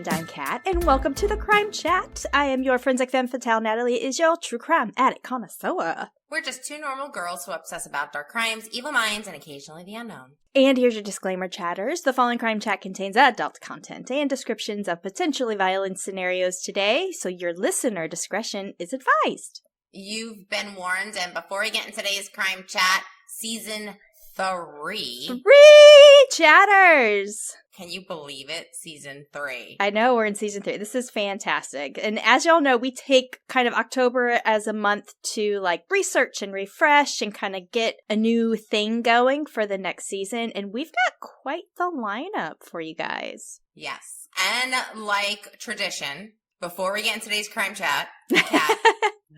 And I'm Kat, and welcome to the Crime Chat. I am your forensic femme fatale. Natalie is your true crime addict connoisseur. We're just two normal girls who obsess about dark crimes, evil minds, and occasionally the unknown. And here's your disclaimer, chatters. The following Crime Chat contains adult content and descriptions of potentially violent scenarios today, so your listener discretion is advised. You've been warned, and before we get into today's Crime Chat, Season 3. 3 chatters! Can you believe it? Season 3. I know, we're in Season 3. This is fantastic. And as y'all know, we take kind of October as a month to research and refresh and kind of get a new thing going for the next season. And we've got quite the lineup for you guys. Yes. And like tradition, before we get into today's Crime Chat, Kat,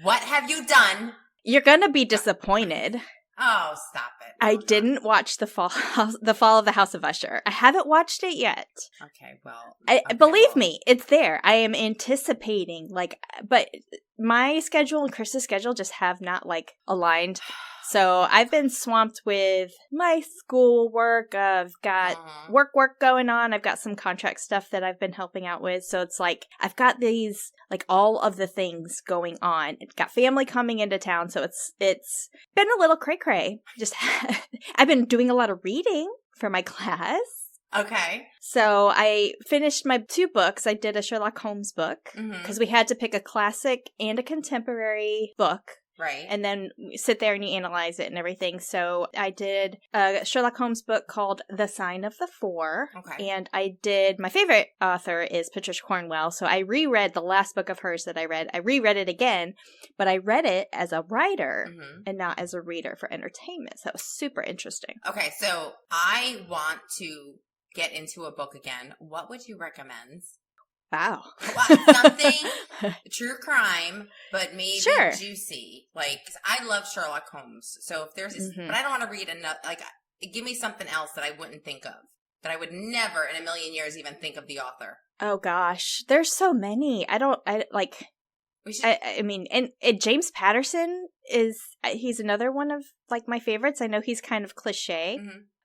what have you done? You're going to be disappointed. Oh, stop it. I didn't watch the Fall of the House of Usher. I haven't watched it yet. Okay, well. Believe me, it's there. I am anticipating, but my schedule and Chris's schedule just have not, aligned. So I've been swamped with my school work. I've got work going on. I've got some contract stuff that I've been helping out with. So it's I've got these, all of the things going on. I've got family coming into town. So it's been a little cray-cray. Just, I've been doing a lot of reading for my class. Okay. So I finished my 2 books. I did a Sherlock Holmes book because we had to pick a classic and a contemporary book. Right. And then we sit there and you analyze it and everything. So I did a Sherlock Holmes book called The Sign of the Four. Okay. And I did, my favorite author is Patricia Cornwell. So I reread the last book of hers that I read. I reread it again, but I read it as a writer and not as a reader for entertainment. So that was super interesting. Okay, so I want to get into a book again. What would you recommend? Wow. Something true crime, but maybe juicy. I love Sherlock Holmes. So if there's this, but I don't want to read another, give me something else that I wouldn't think of. That I would never in a million years even think of the author. Oh gosh. There's so many. And James Patterson he's another one of my favorites. I know he's kind of cliche.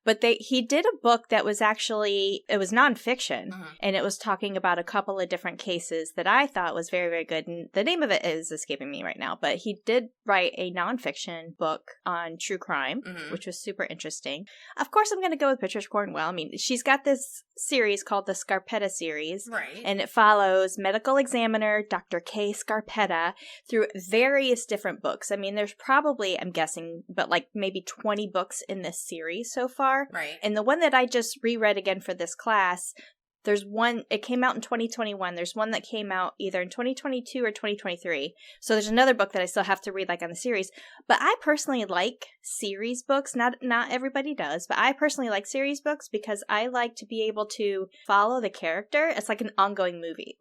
But he did a book that was it was nonfiction, and it was talking about a couple of different cases that I thought was very, very good. And the name of it is escaping me right now, but he did write a nonfiction book on true crime, which was super interesting. Of course, I'm going to go with Patricia Cornwell. I mean, she's got this series called the Scarpetta series, right? And it follows medical examiner Dr. K. Scarpetta through various different books. I mean, there's probably, I'm guessing, but maybe 20 books in this series so far. Right. And the one that I just reread again for this class, there's one, it came out in 2021. There's one that came out either in 2022 or 2023. So there's another book that I still have to read on the series. But I personally like series books. Not everybody does, but I personally like series books because I like to be able to follow the character. It's like an ongoing movie.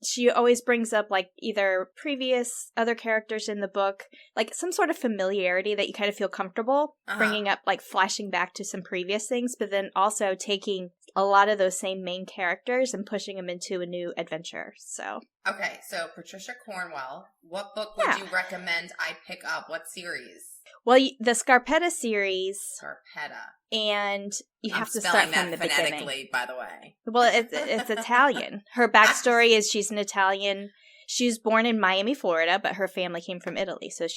She always brings up either previous other characters in the book, some sort of familiarity that you kind of feel comfortable bringing up, flashing back to some previous things, but then also taking a lot of those same main characters and pushing them into a new adventure. So okay, so Patricia Cornwell, what book would you recommend I pick up? What series? Well, the Scarpetta series. Scarpetta. And you have to start from the beginning. Phonetically, by the way. Well, it's Italian. Her backstory is she's an Italian. She was born in Miami, Florida, but her family came from Italy, so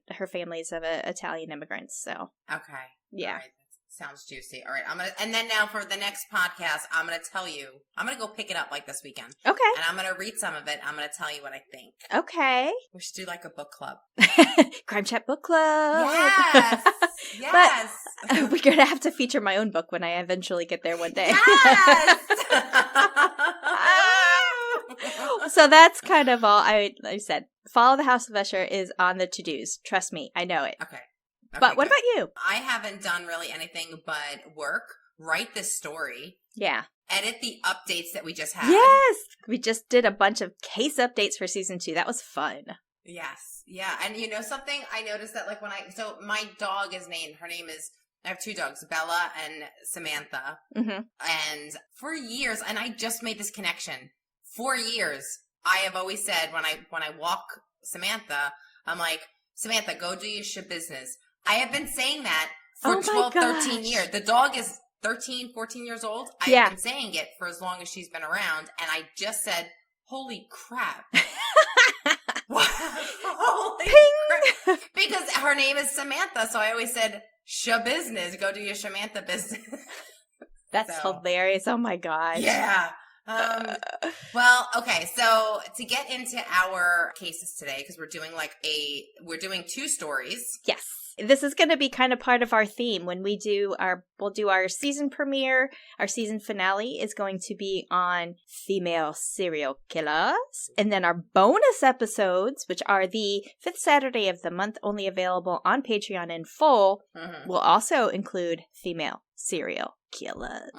her family is of Italian immigrants. So okay, yeah. All right. Sounds juicy. All right, and then now for the next podcast, I'm gonna tell you. I'm gonna go pick it up this weekend. Okay. And I'm gonna read some of it. I'm gonna tell you what I think. Okay. We should do a book club. Crime Chat book club. Yes. Yes. But we're gonna have to feature my own book when I eventually get there one day. Yes. So that's kind of all I said. Follow the House of Usher is on the to-dos. Trust me, I know it. Okay. But what about you? I haven't done really anything but work, write this story. Yeah. Edit the updates that we just had. Yes. We just did a bunch of case updates for season 2. That was fun. Yes. Yeah. And you know something? I noticed that so my dog is named, her name is, I have 2 dogs, Bella and Samantha. And for years, and I just made this connection, for years, I have always said when I walk Samantha, I'm like, Samantha, go do your shit business. I have been saying that for 12, 13 years. The dog is 13, 14 years old. I've been saying it for as long as she's been around, and I just said, holy crap. Holy crap. Because her name is Samantha, so I always said, business. Go do your Samantha business. That's hilarious. Oh my gosh. Yeah. Well, okay. So to get into our cases today, because we're doing 2 stories. Yes. This is going to be kind of part of our theme when we'll do our season premiere. Our season finale is going to be on female serial killers. And then our bonus episodes, which are the 5th Saturday of the month, only available on Patreon in full, will also include female serial killers.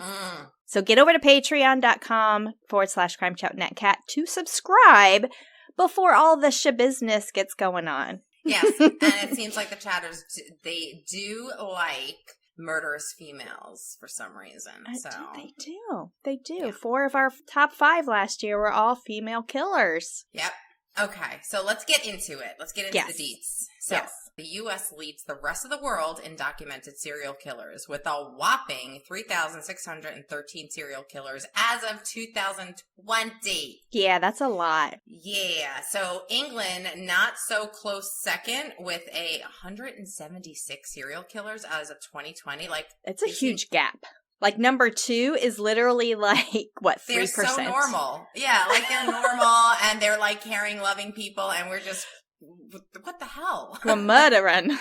So get over to patreon.com/crimechatnetcat to subscribe before all the shabusiness gets going on. Yes, and it seems like the chatters, they do like murderous females for some reason. They do. Yeah. 4 of our top 5 last year were all female killers. Yep. Okay, so let's get into it. Let's get into the deets. So the U.S. leads the rest of the world in documented serial killers with a whopping 3,613 serial killers as of 2020. Yeah, that's a lot. Yeah, so England, not so close second with 176 serial killers as of 2020. Like, it's a huge gap. Like, number 2 is literally like, what, 3%? They're so normal. Yeah, like they're normal and they're like caring, loving people, and we're just, what the hell? We're murdering.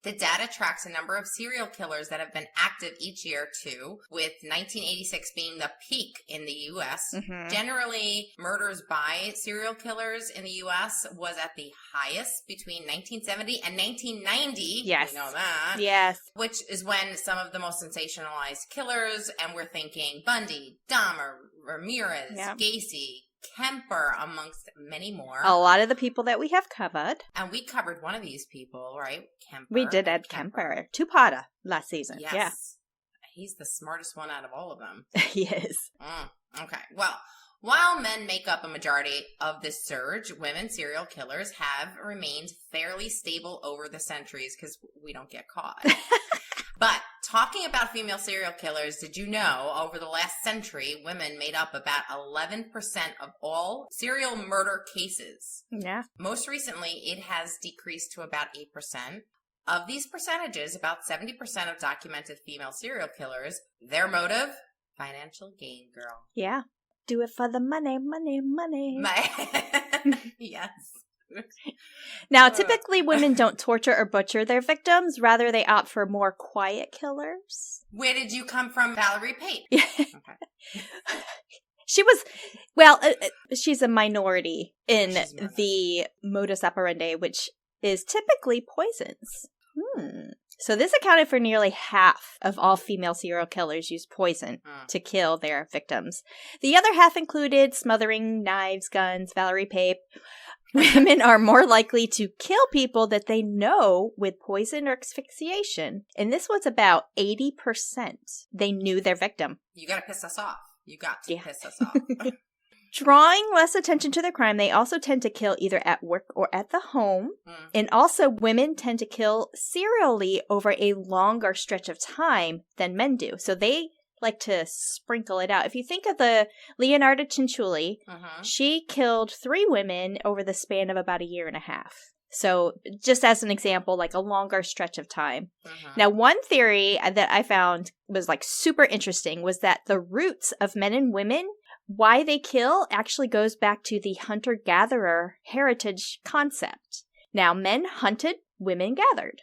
The data tracks a number of serial killers that have been active each year, too, with 1986 being the peak in the U.S. Generally, murders by serial killers in the U.S. was at the highest between 1970 and 1990. Yes. We know that. Yes. Which is when some of the most sensationalized killers, and we're thinking Bundy, Dahmer, Ramirez, Gacy, Kemper, amongst many more. A lot of the people that we have covered. And we covered one of these people, right? Kemper. We did Ed Kemper. Two-parter last season. Yes. Yeah. He's the smartest one out of all of them. He is. Okay. Well, while men make up a majority of this surge, women serial killers have remained fairly stable over the centuries because we don't get caught. But talking about female serial killers, did you know over the last century, women made up about 11% of all serial murder cases? Yeah. Most recently, it has decreased to about 8%. Of these percentages, about 70% of documented female serial killers, their motive? Financial gain, girl. Yeah. Do it for the money, money, money. Yes. Now, typically women don't torture or butcher their victims. Rather, they opt for more quiet killers. Where did you come from, Valerie Pate? Okay. She's a minority in the modus operandi, which is typically poisons. So this accounted for nearly half of all female serial killers use poison to kill their victims. The other half included smothering, knives, guns, Valerie Pape. Women are more likely to kill people that they know with poison or asphyxiation. And this was about 80%. They knew their victim. You got to piss us off. You got to piss us off. Drawing less attention to their crime, they also tend to kill either at work or at the home. And also, women tend to kill serially over a longer stretch of time than men do. So they like to sprinkle it out. If you think of the Leonardo Cianciulli, she killed 3 women over the span of about a year and a half. So just as an example, like a longer stretch of time. Now, one theory that I found was like super interesting was that the roots of men and women, why they kill, actually goes back to the hunter-gatherer heritage concept. Now, men hunted, women gathered.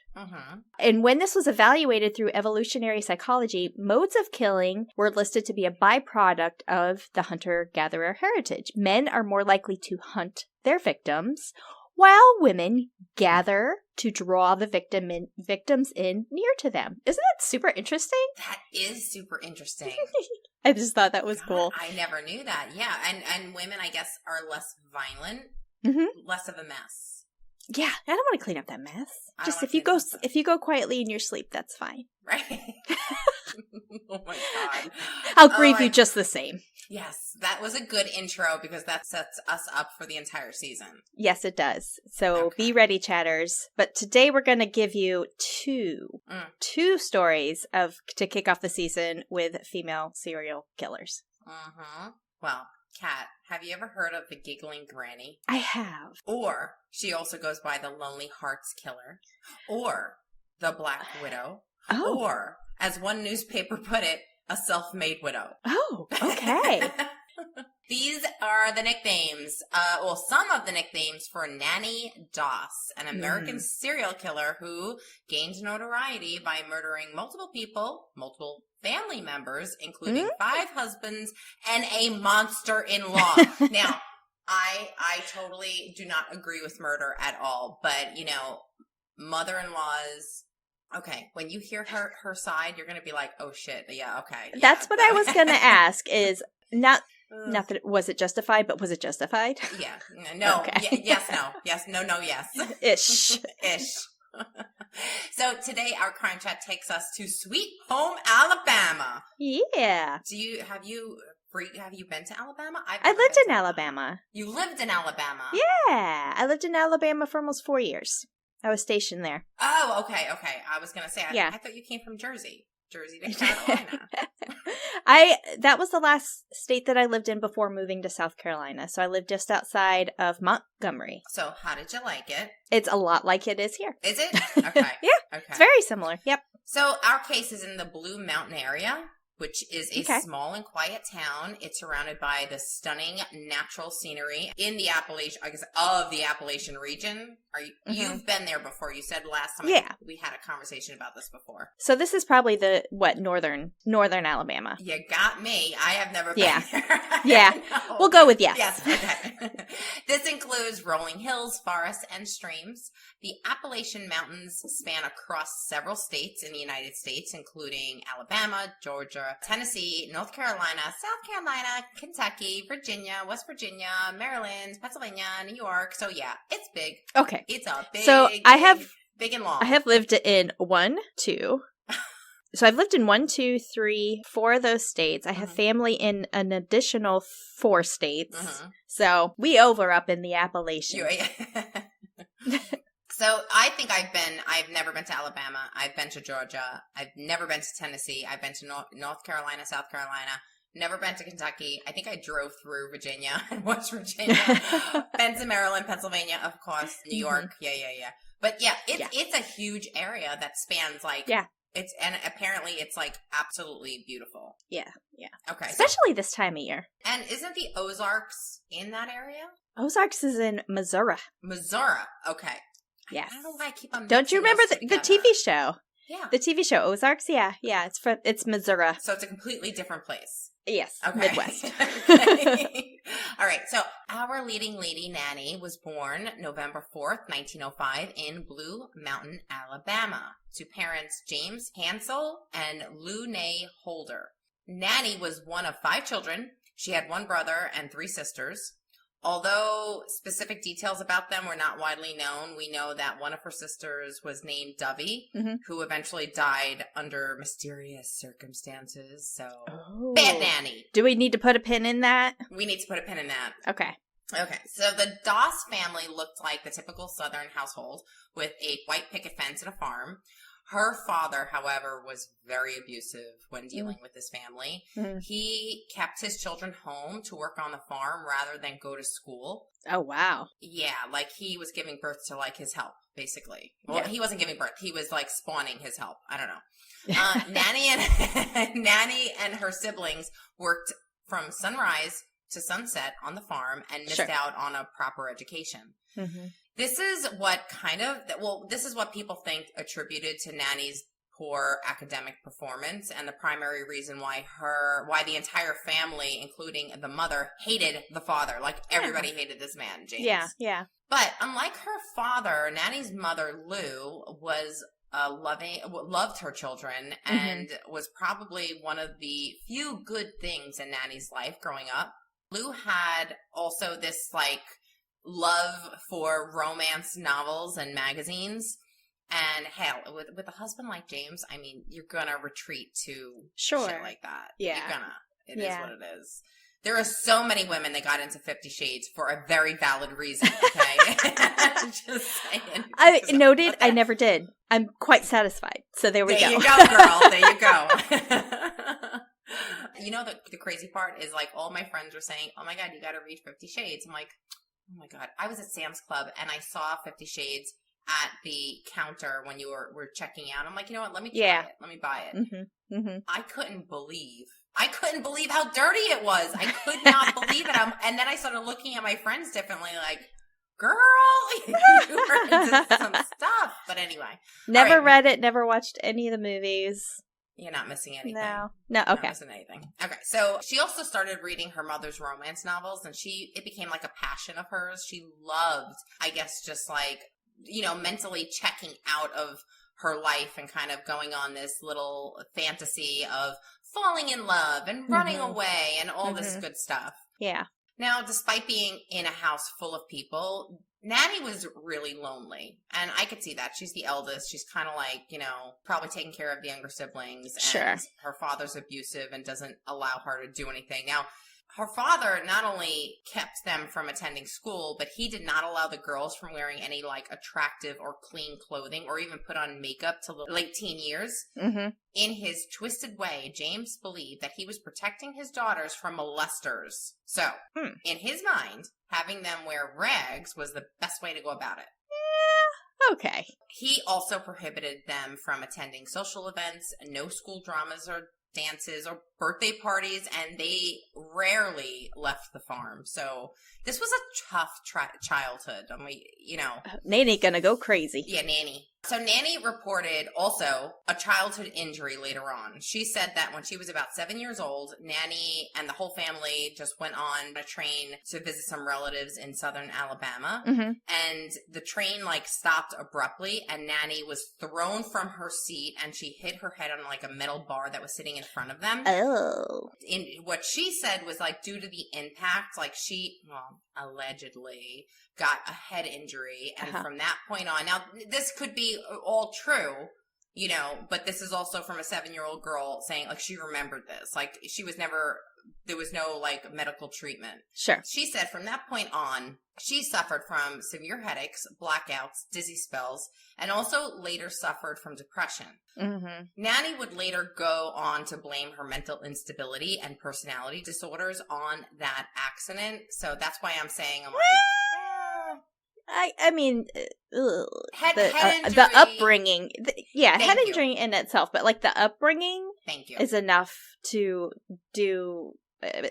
And when this was evaluated through evolutionary psychology, modes of killing were listed to be a byproduct of the hunter-gatherer heritage. Men are more likely to hunt their victims, while women gather to draw the victims in near to them. Isn't that super interesting? That is super interesting. I just thought that was cool. I never knew that. Yeah, and women, I guess, are less violent, less of a mess. Yeah, I don't want to clean up that mess. Just if you go quietly in your sleep, that's fine. Right. Oh my God. I'll grieve you just the same. Yes, that was a good intro because that sets us up for the entire season. Yes, it does. So be ready, chatters. But today we're going to give you two stories to kick off the season with female serial killers. Well, Kat, have you ever heard of the Giggling Granny? I have. Or she also goes by the Lonely Hearts Killer. Or the Black Widow. Oh. Or, as one newspaper put it, a self-made widow. Oh, okay. These are the nicknames, some of the nicknames for Nannie Doss, an American serial killer who gained notoriety by murdering multiple people, multiple family members, including 5 husbands and a monster-in-law. Now, I totally do not agree with murder at all, but, you know, mother-in-laws... Okay, when you hear her side, you're going to be like, oh shit, yeah, okay. Yeah. That's what I was going to ask is not that was it justified, but was it justified? Yeah. No. Okay. Yes, no. Yes, no, yes. Ish. So today our crime chat takes us to Sweet Home, Alabama. Yeah. Have you been to Alabama? I lived in Alabama. You lived in Alabama? Yeah. I lived in Alabama for almost 4 years. I was stationed there. Oh, okay. I was going to say, I thought you came from Jersey to Carolina. That was the last state that I lived in before moving to South Carolina. So I lived just outside of Montgomery. So how did you like it? It's a lot like it is here. Is it? Okay. Yeah. Okay. It's very similar. Yep. So our case is in the Blue Mountain area, which is a small and quiet town. It's surrounded by the stunning natural scenery in the Appalachian region. You've been there before. You said last time we had a conversation about this before. So this is probably northern Alabama. You got me. I have never been there. Yeah. No. We'll go with yes. Yes, okay. This includes rolling hills, forests, and streams. The Appalachian Mountains span across several states in the United States, including Alabama, Georgia, Tennessee, North Carolina, South Carolina, Kentucky, Virginia, West Virginia, Maryland, Pennsylvania, New York. So yeah, it's big. Okay. It's a big, big and long. I have lived in 1, 2. So I've lived in 1, 2, 3, 4 of those states. I have family in an additional 4 states. So we over up in the Appalachians. So I think I've never been to Alabama. I've been to Georgia. I've never been to Tennessee. I've been to North Carolina, South Carolina. Never been to Kentucky. I think I drove through Virginia and West Virginia. Been to Maryland, Pennsylvania, of course, New York. Yeah. But yeah, it's a huge area that spans and apparently it's like absolutely beautiful. Yeah. Okay. Especially this time of year. And isn't the Ozarks in that area? Ozarks is in Missouri. Okay. Yes. I don't know why I keep on. Don't you remember the TV show? Yeah. The TV show Ozarks? Yeah. It's Missouri. So it's a completely different place. Yes. Okay. Midwest. Okay. All right. So our leading lady, Nannie, was born November 4th, 1905 in Blue Mountain, Alabama, to parents James Hansel and Lou Nay Holder. Nannie was one of 5 children. She had 1 brother and 3 sisters. Although specific details about them were not widely known, we know that one of her sisters was named Dovey, who eventually died under mysterious circumstances. So, bad Nannie. Do we need to put a pin in that? We need to put a pin in that. Okay. So the Doss family looked like the typical Southern household with a white picket fence and a farm. Her father, however, was very abusive when dealing with his family. He kept his children home to work on the farm rather than go to school. Oh, wow. Yeah, like he was giving birth to like his help, basically. Well, he wasn't giving birth. He was like spawning his help. I don't know. Nannie and her siblings worked from sunrise to sunset on the farm and missed out on a proper education. This is what this is what people think attributed to Nannie's poor academic performance and the primary reason why the entire family, including the mother, hated the father. Like everybody hated this man, James. Yeah. But unlike her father, Nannie's mother, Lou, was loved her children and was probably one of the few good things in Nannie's life growing up. Lou had also this like love for romance novels and magazines. And hell, with a husband like James, I mean, you're gonna retreat to shit like that. Yeah. You're gonna. It is what it is. There are so many women that got into 50 Shades for a very valid reason, okay? Just saying. Noted, I never did. I'm quite satisfied. So there we go. There you go, girl. There you go. You know, the crazy part is like all my friends were saying, oh my God, you got to read 50 Shades. I'm like, oh my God. I was at Sam's Club and I saw 50 Shades at the counter when you were checking out. I'm like, you know what? Let me try it. Let me buy it. Mm-hmm. Mm-hmm. I couldn't believe how dirty it was. I could not believe it. And then I started looking at my friends differently, like, girl, you were into some stuff. But anyway. Never read it, never watched any of the movies. You're not missing anything. No, okay. Not missing anything. Okay, so she also started reading her mother's romance novels, and it became like a passion of hers. She loved, I guess, just like, you know, mentally checking out of her life and kind of going on this little fantasy of falling in love and running away and all this good stuff. Yeah. Now, despite being in a house full of people, Nannie was really lonely. And I could see that. She's the eldest. She's kind of like, you know, probably taking care of the younger siblings. And her father's abusive and doesn't allow her to do anything. Now, her father not only kept them from attending school, but he did not allow the girls from wearing any, like, attractive or clean clothing or even put on makeup till late teen years. Mm-hmm. In his twisted way, James believed that he was protecting his daughters from molesters. So, in his mind, having them wear rags was the best way to go about it. Yeah, okay. He also prohibited them from attending social events, no school dramas or dances or birthday parties, and they rarely left the farm. So this was a tough childhood. I mean, you know. Nannie gonna go crazy. Yeah, Nannie. So Nannie reported also a childhood injury later on. She said that when she was about 7 years old, Nannie and the whole family just went on a train to visit some relatives in southern Alabama. Mm-hmm. And the train like stopped abruptly and Nannie was thrown from her seat and she hit her head on like a metal bar that was sitting in front of them. Oh. In what she said was like due to the impact, like she, well, allegedly got a head injury. And from that point on, now this could be all true, you know, but this is also from a 7-year-old girl saying like she remembered this. Like she was never, there was no like medical treatment. Sure. She said from that point on, she suffered from severe headaches, blackouts, dizzy spells, and also later suffered from depression. Mm-hmm. Nannie would later go on to blame her mental instability and personality disorders on that accident. So that's why I'm saying, I'm like, I mean, head injury. The upbringing, head you. injury in itself, but like the upbringing Thank you. is enough to do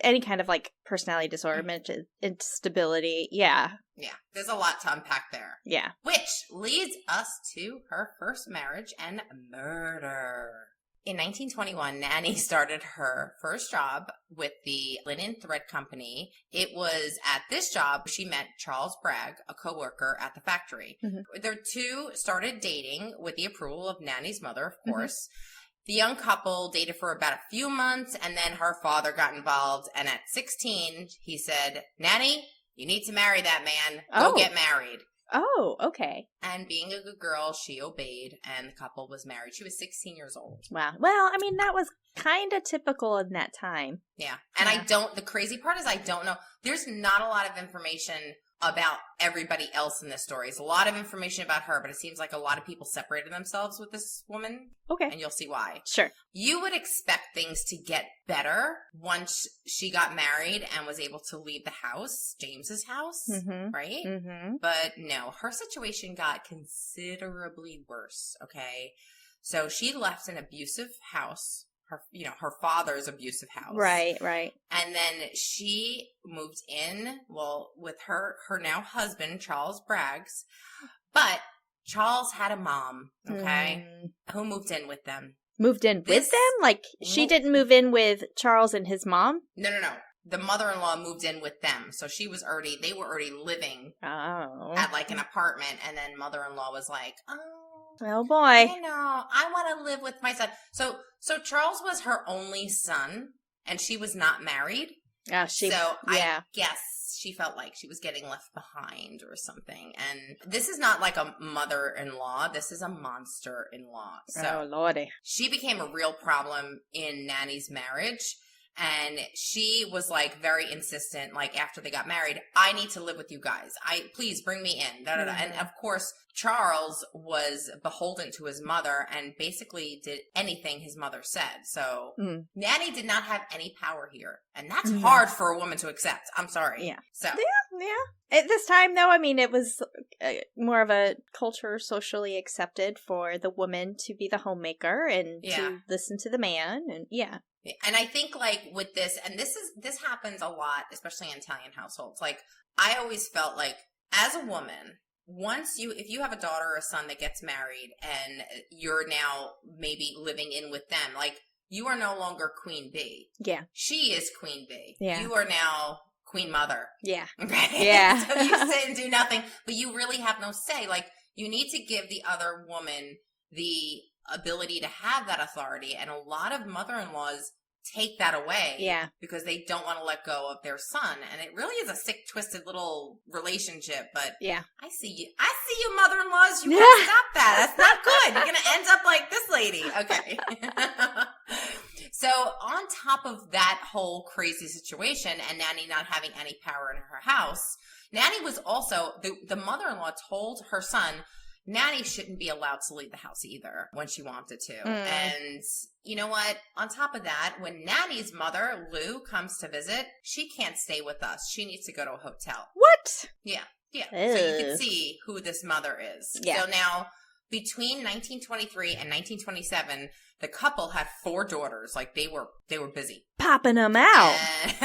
any kind of like personality disorder, mental instability. Yeah. Yeah. There's a lot to unpack there. Yeah. Which leads us to her first marriage and murder. In 1921, Nannie started her first job with the linen thread company. It was at this job she met Charles Bragg, a co-worker at the factory. Mm-hmm. Their two started dating with the approval of Nannie's mother, of course. Mm-hmm. The young couple dated for about a few months, and then her father got involved. And at 16, he said, Nannie, you need to marry that man. Go get married. Oh, okay. And being a good girl, she obeyed, and the couple was married. She was 16 years old. Wow. Well, I mean, that was kind of typical in that time. Yeah. And the crazy part is I don't know. There's not a lot of information about everybody else in this story. It's a lot of information about her, but it seems like a lot of people separated themselves with this woman. Okay. And you'll see why. Sure. You would expect things to get better once she got married and was able to leave the house, James's house, right? Mm-hmm. But no, her situation got considerably worse, okay? So she left an abusive house. Her father's abusive house. Right. And then she moved in, with her now husband, Charles Braggs. But Charles had a mom, okay, who moved in with them. With them? Like, she didn't move in with Charles and his mom? No. The mother-in-law moved in with them. So they were already living at like an apartment. And then mother-in-law was like, oh boy. You know, I want to live with my son. So Charles was her only son, and she was not married. I guess she felt like she was getting left behind or something. And this is not like a mother-in-law. This is a monster-in-law. So Lordy. She became a real problem in Nannie's marriage. And she was like very insistent, like after they got married, I need to live with you guys. Please bring me in. Da, da, da. And of course, Charles was beholden to his mother and basically did anything his mother said. So Nannie did not have any power here. And that's hard for a woman to accept. I'm sorry. Yeah. So Yeah. At this time, though, I mean, it was more of a culture socially accepted for the woman to be the homemaker and to listen to the man. And And I think like with this, and this happens a lot, especially in Italian households. Like I always felt like as a woman, if you have a daughter or a son that gets married and you're now maybe living in with them, like you are no longer Queen Bee. Yeah. She is Queen Bee. Yeah. You are now Queen Mother. Yeah. Okay? Yeah. So you sit and do nothing, but you really have no say. Like you need to give the other woman the ability to have that authority, and a lot of mother-in-laws take that away because they don't want to let go of their son, and it really is a sick, twisted little relationship. But I see you mother-in-laws, you gotta stop that. That's not good. You're gonna end up like this lady. Okay. So on top of that whole crazy situation and Nannie not having any power in her house, Nannie was also the mother-in-law told her son Nannie shouldn't be allowed to leave the house either when she wanted to. And you know what? On top of that, when Nannie's mother, Lou, comes to visit, she can't stay with us. She needs to go to a hotel. What? Yeah. Ew. So you can see who this mother is. Yeah. So now, between 1923 and 1927, the couple had 4 daughters. Like they were busy. Popping them out.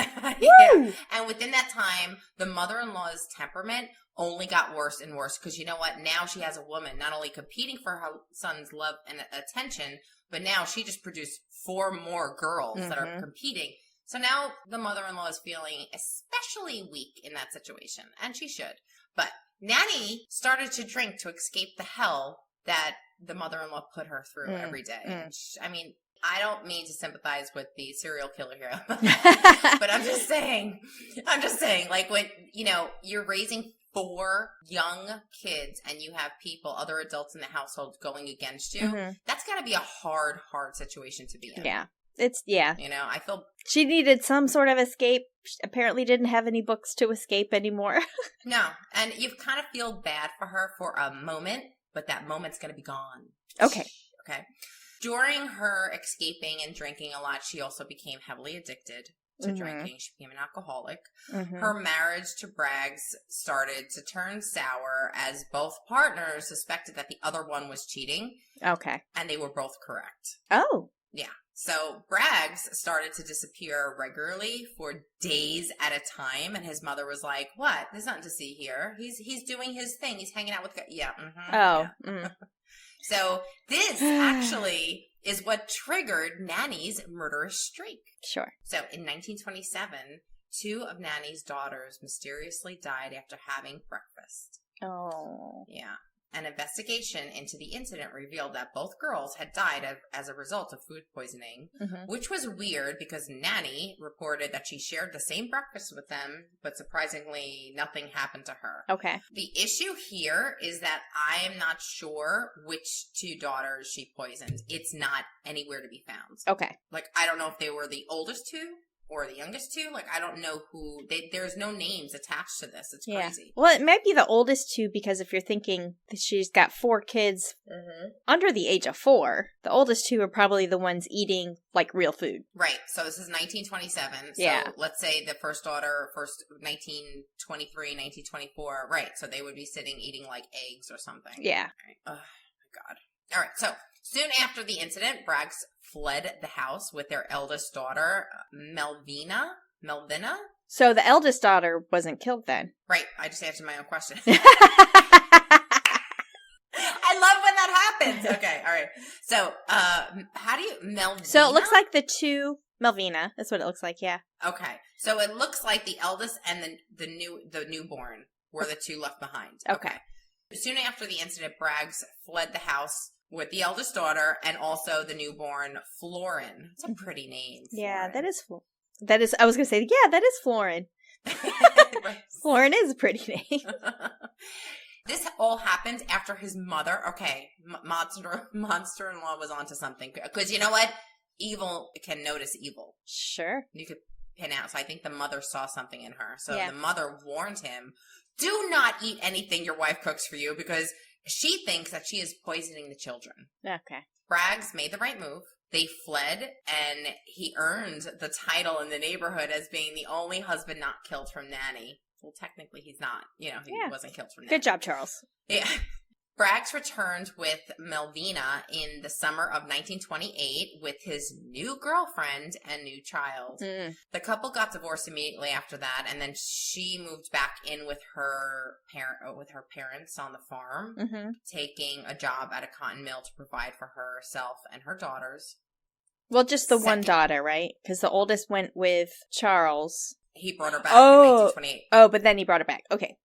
And within that time, the mother-in-law's temperament only got worse and worse because you know what? Now she has a woman not only competing for her son's love and attention, but now she just produced 4 more girls that are competing. So now the mother-in-law is feeling especially weak in that situation, and she should. But Nannie started to drink to escape the hell that the mother-in-law put her through every day. And I mean, I don't mean to sympathize with the serial killer here, but I'm just saying, like when, you know, you're raising 4 young kids and you have other adults in the household going against you, that's got to be a hard situation to be in. Yeah. You know, I feel she needed some sort of escape. She apparently didn't have any books to escape anymore. No. And you kind of feel bad for her for a moment, but that moment's going to be gone. Okay. During her escaping and drinking a lot, she also became heavily addicted to drinking. She became an alcoholic. Her marriage to Braggs started to turn sour as both partners suspected that the other one was cheating. Okay. And they were both correct. Oh. Yeah. So Braggs started to disappear regularly for days at a time, and his mother was like, "What? There's nothing to see here. He's doing his thing. He's hanging out with So this actually is what triggered Nannie's murderous streak. Sure. So in 1927, 2 of Nannie's daughters mysteriously died after having breakfast. Oh. Yeah. An investigation into the incident revealed that both girls had died as a result of food poisoning, which was weird because Nannie reported that she shared the same breakfast with them, but surprisingly, nothing happened to her. Okay. The issue here is that I am not sure which 2 daughters she poisoned. It's not anywhere to be found. Okay. Like, I don't know if they were the oldest 2 or the youngest 2. Like, I don't know who. There's no names attached to this. It's crazy. Well, it might be the oldest 2 because if you're thinking that she's got 4 kids under the age of 4, the oldest 2 are probably the ones eating, like, real food. Right. So this is 1927. So let's say the first daughter, 1923, 1924. Right. So they would be sitting eating, like, eggs or something. Yeah. Right. Oh, my God. All right. So soon after the incident, Braggs fled the house with their eldest daughter, Melvina. So the eldest daughter wasn't killed then. Right. I just answered my own question. I love when that happens. Okay. All right. So, how do you, Melvina? So it looks like the 2, Melvina. That's what it looks like. Yeah. Okay. So it looks like the eldest and the newborn were the 2 left behind. Okay. Soon after the incident, Braggs fled the house with the eldest daughter and also the newborn Florin. It's a pretty name. Florin. Yeah, that is. I was going to say, yeah, that is Florin. Florin is a pretty name. This all happened after his mother. Okay, monster-in-law was onto something. Because you know what? evil can notice evil. Sure. You could pin out. So I think the mother saw something in her. So yeah. the mother warned him, do not eat anything your wife cooks for you because she thinks that she is poisoning the children. Okay. Braggs made the right move. They fled, and he earned the title in the neighborhood as being the only husband not killed from Nannie. Well, technically he's not. You know, he wasn't killed from Nannie. Good job, Charles. Yeah. Braggs returned with Melvina in the summer of 1928 with his new girlfriend and new child. The couple got divorced immediately after that, and then she moved back in with her parents on the farm, taking a job at a cotton mill to provide for herself and her daughters. Well, just the one daughter, right? Because the oldest went with Charles. He brought her back in 1928. Oh, but then he brought her back. Okay.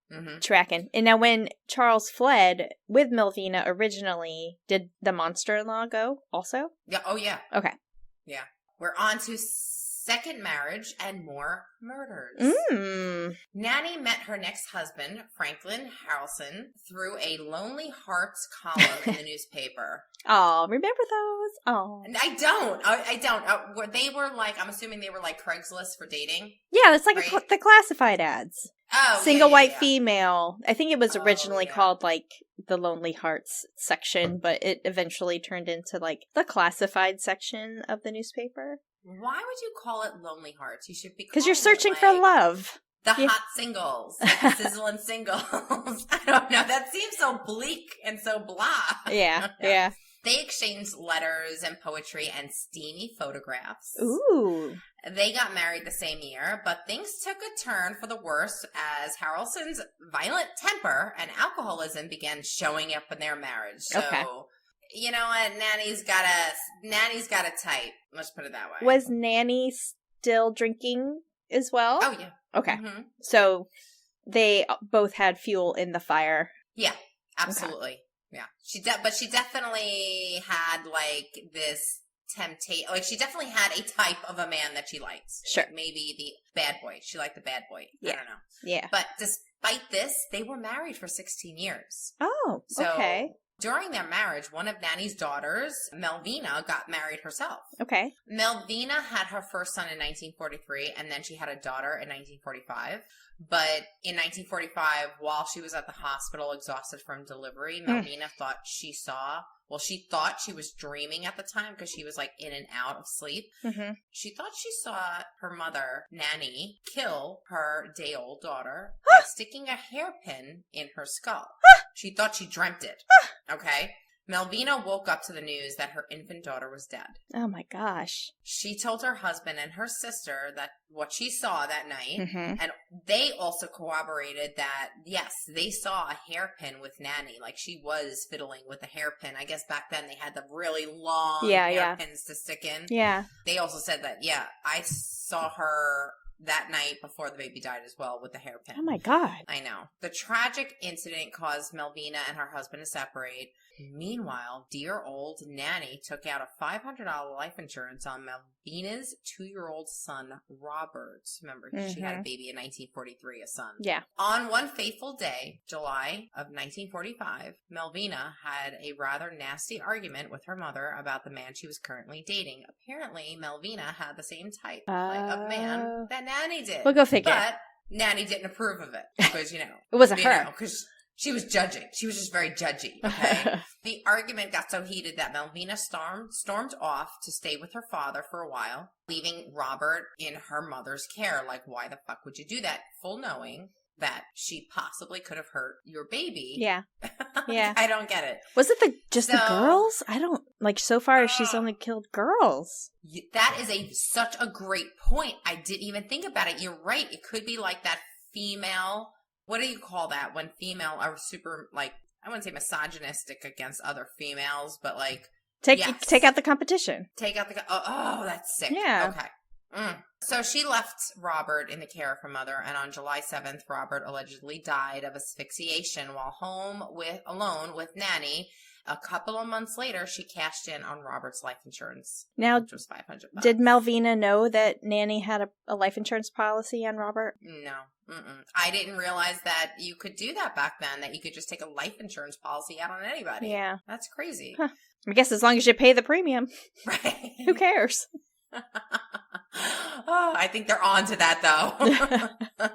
Tracking. And now when Charles fled with Melvina originally, did the monster-in-law go also? Yeah. Oh, yeah. Okay. Yeah. We're on to second marriage and more murders. Nannie met her next husband, Franklin Harrelson, through a Lonely Hearts column in the newspaper. Oh, remember those? Oh, I don't. They were like, I'm assuming they were like Craigslist for dating. Yeah, that's like the classified ads. Oh, Single white female. I think it was originally called like the Lonely Hearts section, but it eventually turned into like the classified section of the newspaper. Why would you call it Lonely Hearts? You should be because you're searching for love. The hot singles, like the sizzling singles. I don't know. That seems so bleak and so blah. Yeah. They exchanged letters and poetry and steamy photographs. Ooh. They got married the same year, but things took a turn for the worse as Harrelson's violent temper and alcoholism began showing up in their marriage. So, you know what? Nannie's got a type. Let's put it that way. Was Nannie still drinking as well? Oh, yeah. Okay. So they both had fuel in the fire. Yeah, absolutely. Okay. Yeah, she definitely had like this temptation. Like she definitely had a type of a man that she likes. Sure, like maybe the bad boy. She liked the bad boy. Yeah. I don't know. Yeah, but despite this, they were married for 16 years. Oh, okay. During their marriage, one of Nannie's daughters, Melvina, got married herself. Okay. Melvina had her first son in 1943, and then she had a daughter in 1945. But in 1945, while she was at the hospital exhausted from delivery, Melvina thought she was dreaming at the time because she was like in and out of sleep. She thought she saw her mother, Nannie, kill her day-old daughter by sticking a hairpin in her skull. She thought she dreamt it. Okay? Melvina woke up to the news that her infant daughter was dead. Oh my gosh. She told her husband and her sister that what she saw that night, and they also corroborated that, yes, they saw a hairpin with Nannie. Like, she was fiddling with a hairpin. I guess back then they had the really long hairpins to stick in. Yeah. They also said that, I saw her that night before the baby died as well with the hairpin. Oh my God. I know. The tragic incident caused Melvina and her husband to separate. Meanwhile, dear old Nannie took out a $500 life insurance on Melvina's 2-year-old son, Robert. Remember, she had a baby in 1943, a son. Yeah. On one fateful day, July of 1945, Melvina had a rather nasty argument with her mother about the man she was currently dating. Apparently, Melvina had the same type of man that Nannie did. Well, go figure. But Nannie didn't approve of it because, it wasn't her. Because she was judging. She was just very judgy, okay? The argument got so heated that Melvina stormed off to stay with her father for a while, leaving Robert in her mother's care. Like, why the fuck would you do that? Full knowing that she possibly could have hurt your baby. Yeah. Yeah. I don't get it. Was it the girls? I don't, so far she's only killed girls. That is such a great point. I didn't even think about it. You're right. It could be like that female... What do you call that when female are super, I wouldn't say misogynistic against other females, but Take out the competition. Take out the... Oh, that's sick. Yeah. Okay. So she left Robert in the care of her mother, and on July 7th, Robert allegedly died of asphyxiation while alone with Nannie. A couple of months later, she cashed in on Robert's life insurance, which was $500. Did Melvina know that Nannie had a life insurance policy on Robert? No. I didn't realize that you could do that back then, that you could just take a life insurance policy out on anybody. Yeah. That's crazy. Huh. I guess as long as you pay the premium. Right. Who cares? Oh, I think they're on to that, though.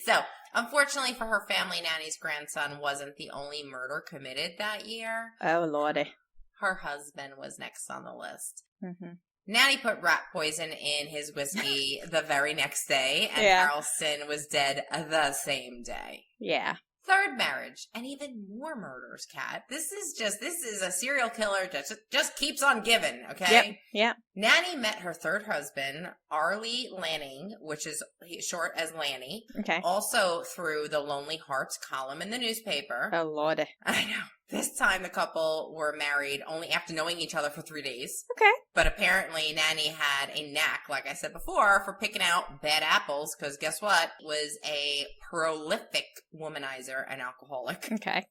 So, unfortunately for her family, Nannie's grandson wasn't the only murder committed that year. Oh, Lordy. Her husband was next on the list. Mm-hmm. Nannie put rat poison in his whiskey the very next day, and Harrelson was dead the same day. Yeah. Third marriage, and even more murders, Kat. This is a serial killer that just keeps on giving, okay? Yep. Nannie met her third husband, Arlie Lanning, which is short as Lanny. Okay. Also through the Lonely Hearts column in the newspaper. Oh, Lordy. I know. This time the couple were married only after knowing each other for 3 days. Okay. But apparently Nannie had a knack, like I said before, for picking out bad apples, because guess what? Was a prolific womanizer and alcoholic. Okay.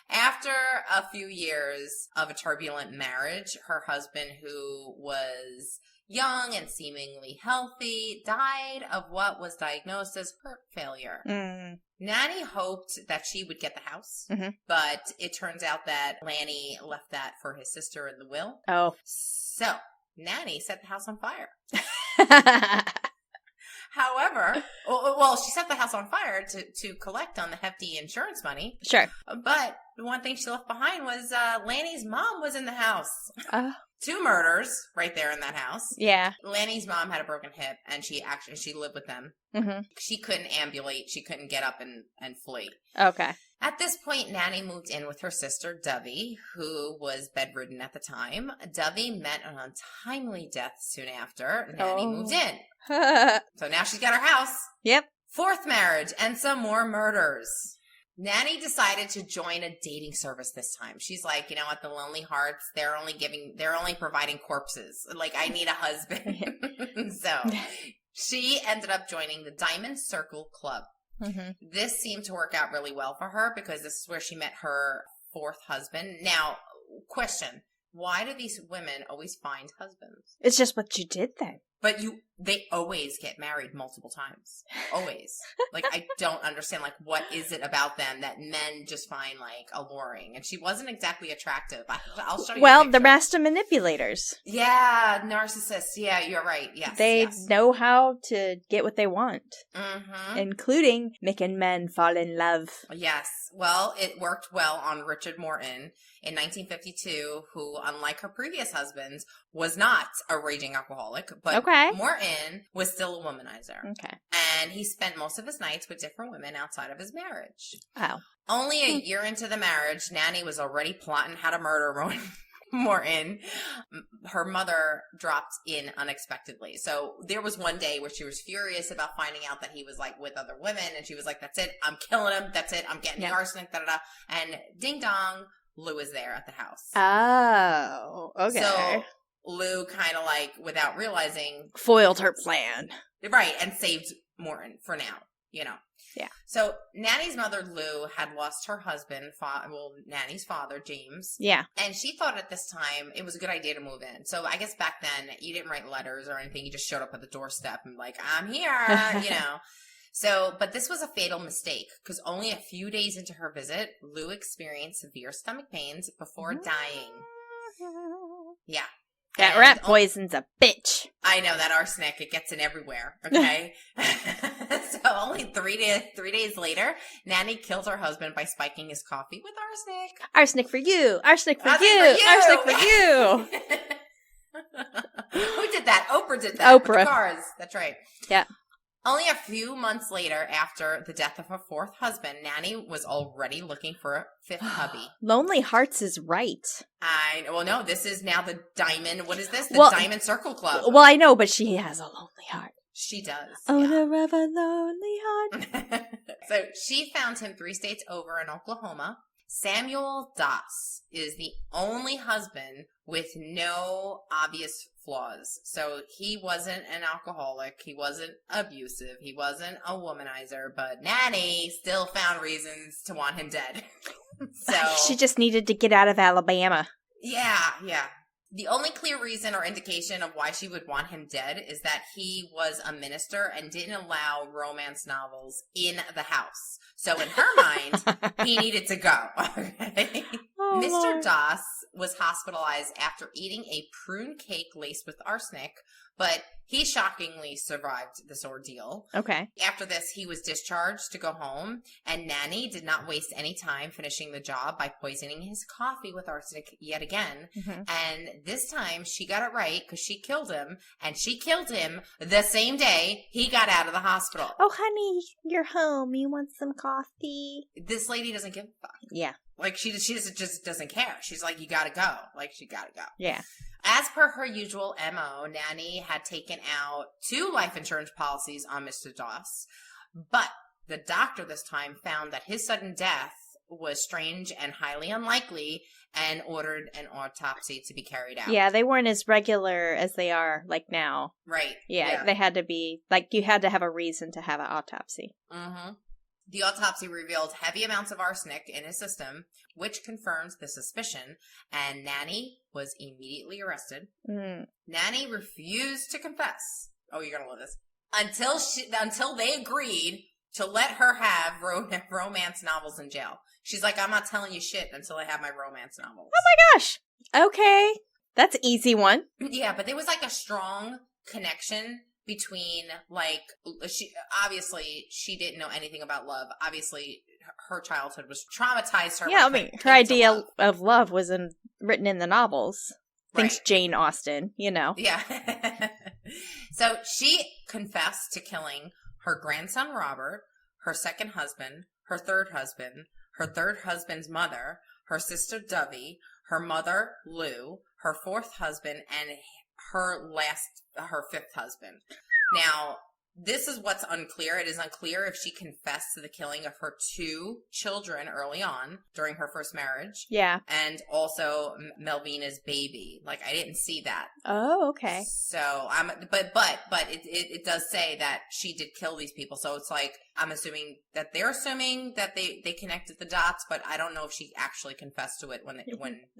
After a few years of a turbulent marriage, her husband, who was young and seemingly healthy, died of what was diagnosed as heart failure. Mm. Nannie hoped that she would get the house, but it turns out that Lanny left that for his sister in the will. Oh. So, Nannie set the house on fire. However, well, she set the house on fire to collect on the hefty insurance money. Sure. But the one thing she left behind was Lanny's mom was in the house. 2 murders right there in that house. Yeah. Lanny's mom had a broken hip, and she lived with them. Mm-hmm. She couldn't ambulate. She couldn't get up and flee. Okay. At this point, Nannie moved in with her sister, Dovey, who was bedridden at the time. Dovey met an untimely death soon after. Nannie moved in. So now she's got her house. Yep. Fourth marriage and some more murders. Nannie decided to join a dating service this time. She's like, you know what, the Lonely Hearts, they're only providing corpses. Like, I need a husband. So she ended up joining the Diamond Circle Club. Mm-hmm. This seemed to work out really well for her because this is where she met her fourth husband. Now, question, why do these women always find husbands? It's just what you did then. But they always get married multiple times. Always. Like, I don't understand, like, what is it about them that men just find, like, alluring? And she wasn't exactly attractive. I'll show you. Well, the master manipulators. Yeah, narcissists. Yeah, you're right. Yes. They know how to get what they want. Mm-hmm. Including making men fall in love. Yes. Well, it worked well on Richard Morton in 1952, who, unlike her previous husbands, was not a raging alcoholic, but Morton was still a womanizer. Okay. And he spent most of his nights with different women outside of his marriage. Oh. Only a year into the marriage, Nannie was already plotting how to murder Morton. Her mother dropped in unexpectedly. So there was one day where she was furious about finding out that he was like with other women, and she was like, that's it, I'm killing him, that's it, I'm getting the arsenic, da-da-da. And ding dong, Lou is there at the house. Oh, okay. So Lou kind of like, without realizing, foiled her plan. Right, and saved Morton for now, you know. Yeah. So Nannie's mother, Lou, had lost her husband, Nannie's father, James. Yeah. And she thought at this time it was a good idea to move in. So I guess back then you didn't write letters or anything. You just showed up at the doorstep and like, I'm here, you know. So, but this was a fatal mistake because only a few days into her visit, Lou experienced severe stomach pains before dying. Yeah. That rat poison's a bitch. I know, that arsenic, it gets in everywhere, okay? So only 3 days later, Nannie killed her husband by spiking his coffee with arsenic. Arsenic for you! Arsenic for you! Arsenic for you! Who did that? Oprah did that. Oprah. With the cars. That's right. Yeah. Only a few months later, after the death of her fourth husband, Nannie was already looking for a fifth hubby. Lonely Hearts is right. No, this is now the Diamond, what is this? The Diamond Circle Club. Well, I know, but she has a lonely heart. She does. Owner of a lonely heart. So she found him 3 states over in Oklahoma. Samuel Doss is the only husband with no obvious flaws. So he wasn't an alcoholic. He wasn't abusive. He wasn't a womanizer. But Nannie still found reasons to want him dead. So she just needed to get out of Alabama. Yeah. The only clear reason or indication of why she would want him dead is that he was a minister and didn't allow romance novels in the house. So in her mind, he needed to go. Okay? Mr. Doss was hospitalized after eating a prune cake laced with arsenic, but he shockingly survived this ordeal. Okay. After this, he was discharged to go home, and Nannie did not waste any time finishing the job by poisoning his coffee with arsenic yet again. Mm-hmm. And this time, she got it right because she killed him, and she killed him the same day he got out of the hospital. Oh, honey, you're home. You want some coffee? This lady doesn't give a fuck. Yeah. Like, she just doesn't care. She's like, you gotta go. Like, she gotta go. Yeah. As per her usual MO, Nannie had taken out 2 life insurance policies on Mr. Doss, but the doctor this time found that his sudden death was strange and highly unlikely and ordered an autopsy to be carried out. Yeah, they weren't as regular as they are, like, now. Right. Yeah, they had to be, like, you had to have a reason to have an autopsy. Mm-hmm. The autopsy revealed heavy amounts of arsenic in his system, which confirms the suspicion, and Nannie was immediately arrested. Mm. Nannie refused to confess. Oh, you're going to love this. Until they agreed to let her have romance novels in jail. She's like, I'm not telling you shit until I have my romance novels. Oh my gosh. Okay. That's an easy one. Yeah, but there was like a strong connection between, like, she didn't know anything about love. Obviously, her childhood was traumatized her. Yeah, I mean, her idea of love was written in the novels. Thanks, Jane Austen, you know. Yeah. So she confessed to killing her grandson, Robert, her second husband, her third husband's mother, her sister, Dovey, her mother, Lou, her fourth husband, and her fifth husband. Now, this is what's unclear. It is unclear if she confessed to the killing of her 2 children early on during her first marriage. Yeah. And also Melvina's baby. Like, I didn't see that. Oh, okay. So, but it does say that she did kill these people. So it's like, I'm assuming that they're assuming that they connected the dots, but I don't know if she actually confessed to it when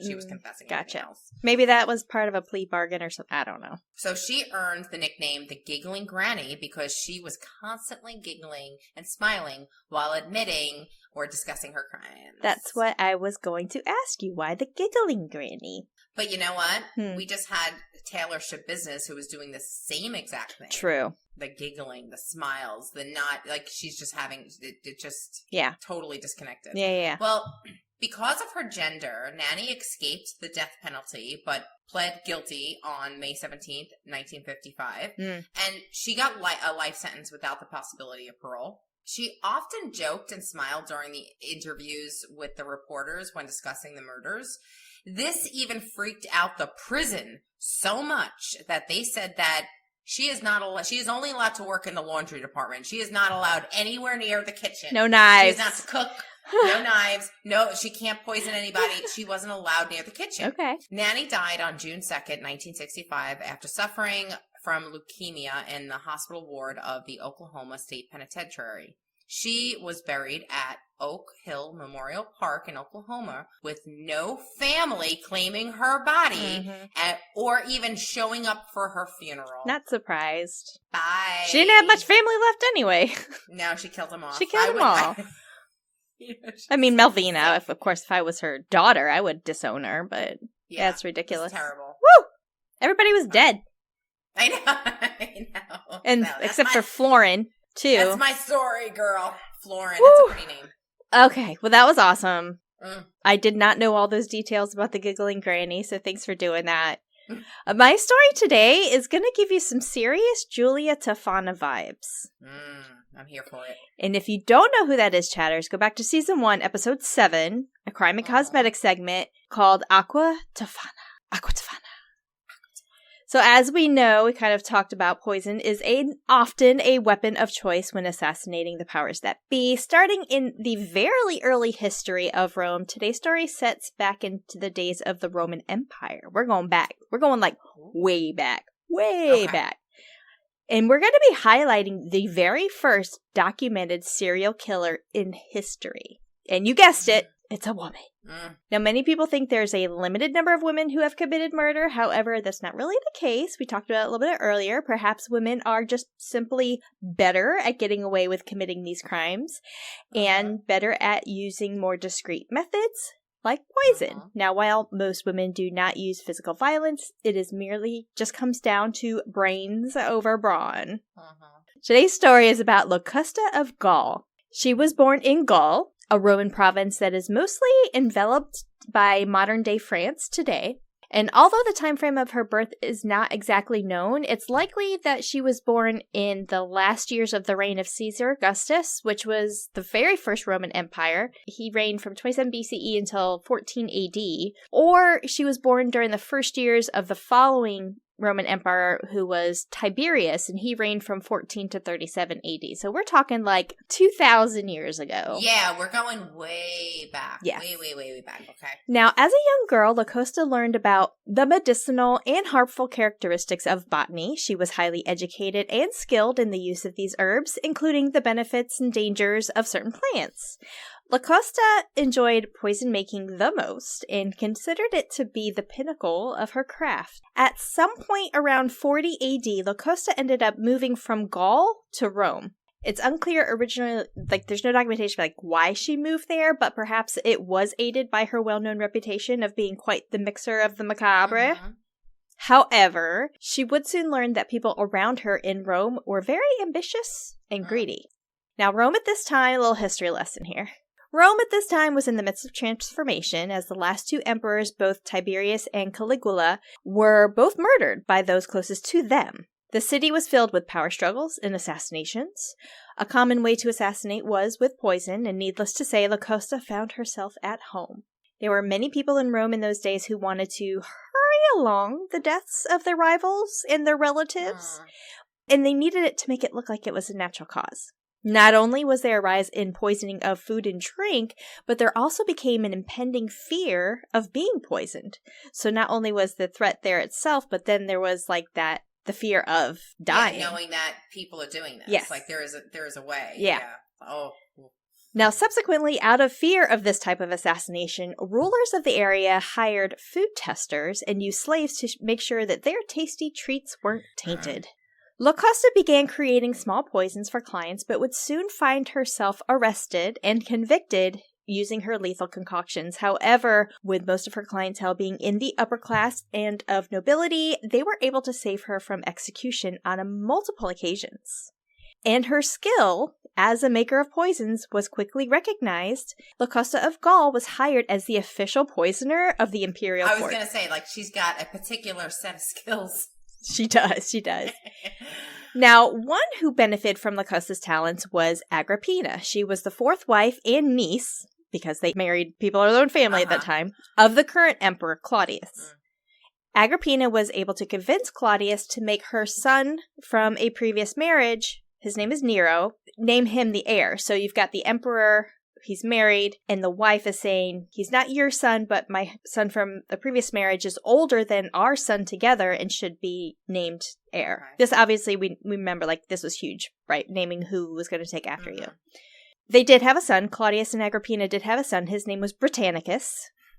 she was confessing. Gotcha. Else. Maybe that was part of a plea bargain or something. I don't know. So she earned the nickname the Giggling Granny because she was constantly giggling and smiling while admitting or discussing her crimes. That's what I was going to ask you. Why the Giggling Granny? But you know what? We just had Taylor Ship Business who was doing the same exact thing. True. The giggling, the smiles, the not, like, she's just having, it just totally disconnected. Yeah. Well, because of her gender, Nannie escaped the death penalty, but pled guilty on May 17th, 1955. And she got a life sentence without the possibility of parole. She often joked and smiled during the interviews with the reporters when discussing the murders. This even freaked out the prison so much that they said that she is only allowed to work in the laundry department. She is not allowed anywhere near the kitchen. No knives. She is not to cook. No knives. No, she can't poison anybody. She wasn't allowed near the kitchen. Okay. Nannie died on June 2nd, 1965, after suffering from leukemia in the hospital ward of the Oklahoma State Penitentiary. She was buried at Oak Hill Memorial Park in Oklahoma with no family claiming her body or even showing up for her funeral. Not surprised. Bye. She didn't have much family left anyway. No, she killed them all. She killed them all. I mean, Melvina, if I was her daughter, I would disown her, but that's ridiculous. It's terrible. Woo! Everybody was dead. I know. And except for Florin, too. That's my story, girl. Florin. Woo! That's a pretty name. Okay, well, that was awesome. I did not know all those details about the Giggling Granny, so thanks for doing that. My story today is going to give you some serious Julia Tofana vibes. I'm here for it. And if you don't know who that is, chatters, go back to season 1, episode 7, a crime and cosmetic segment called Aqua Tofana. Aqua Tofana. So as we know, we kind of talked about poison is often a weapon of choice when assassinating the powers that be. Starting in the very early history of Rome, today's story sets back into the days of the Roman Empire. We're going back. We're going like way back. Way back. And we're going to be highlighting the very first documented serial killer in history. And you guessed it, it's a woman. Now, many people think there's a limited number of women who have committed murder. However, that's not really the case. We talked about it a little bit earlier. Perhaps women are just simply better at getting away with committing these crimes and better at using more discreet methods, like poison. Now, while most women do not use physical violence, it is merely just comes down to brains over brawn. Today's story is about Locusta of Gaul. She was born in Gaul, a Roman province that is mostly enveloped by modern-day France today. And although the time frame of her birth is not exactly known, it's likely that she was born in the last years of the reign of Caesar Augustus, which was the very first Roman Empire. He reigned from 27 BCE until 14 AD. Or she was born during the first years of the following Roman Emperor, who was Tiberius, and he reigned from 14 to 37 AD. So we're talking like 2,000 years ago. Yeah, we're going way back. Yeah. Way back. Okay. Now, as a young girl, Locusta learned about the medicinal and harmful characteristics of botany. She was highly educated and skilled in the use of these herbs, including the benefits and dangers of certain plants. Locusta enjoyed poison making the most and considered it to be the pinnacle of her craft. At some point around 40 AD, Locusta ended up moving from Gaul to Rome. It's unclear originally, there's no documentation for why she moved there, but perhaps it was aided by her well-known reputation of being quite the mixer of the macabre. However, she would soon learn that people around her in Rome were very ambitious and greedy. Now, Rome at this time, a little history lesson here. Rome at this time was in the midst of transformation, as the last two emperors, both Tiberius and Caligula, were both murdered by those closest to them. The city was filled with power struggles and assassinations. A common way to assassinate was with poison, and needless to say, Locusta found herself at home. There were many people in Rome in those days who wanted to hurry along the deaths of their rivals and their relatives, and they needed it to make it look like it was a natural cause. Not only was there a rise in poisoning of food and drink, but there also became an impending fear of being poisoned. So not only was the threat there itself, but then there was the fear of dying. Yeah, knowing that people are doing this. Yes. There is a way. Yeah. Oh. Now, subsequently, out of fear of this type of assassination, rulers of the area hired food testers and used slaves to make sure that their tasty treats weren't tainted. Locusta began creating small poisons for clients, but would soon find herself arrested and convicted using her lethal concoctions. However, with most of her clientele being in the upper class and of nobility, they were able to save her from execution on multiple occasions. And her skill as a maker of poisons was quickly recognized. Locusta of Gaul was hired as the official poisoner of the imperial court. I was going to say, she's got a particular set of skills. She does. Now, one who benefited from Locusta's talents was Agrippina. She was the fourth wife and niece, because they married people of their own family at that time, of the current emperor, Claudius. Agrippina was able to convince Claudius to make her son from a previous marriage, his name is Nero, name him the heir. So you've got the emperor, he's married, and the wife is saying, he's not your son, but my son from the previous marriage is older than our son together and should be named heir. This obviously, we remember, this was huge, right? Naming who was going to take after you. They did have a son. Claudius and Agrippina did have a son. His name was Britannicus.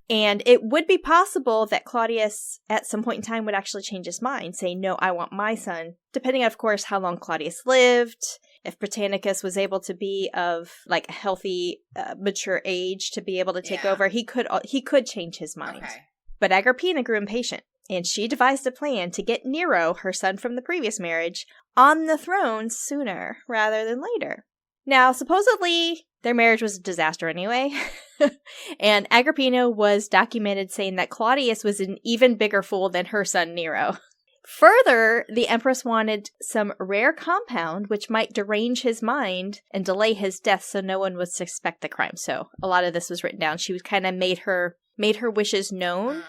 And it would be possible that Claudius, at some point in time, would actually change his mind, saying, no, I want my son. Depending, of course, how long Claudius lived, if Britannicus was able to be of, a healthy, mature age to be able to take over, he could change his mind. Okay. But Agrippina grew impatient, and she devised a plan to get Nero, her son from the previous marriage, on the throne sooner rather than later. Now, supposedly, their marriage was a disaster anyway, and Agrippina was documented saying that Claudius was an even bigger fool than her son Nero. Further, the empress wanted some rare compound which might derange his mind and delay his death so no one would suspect the crime. So a lot of this was written down. She kind of made her wishes known.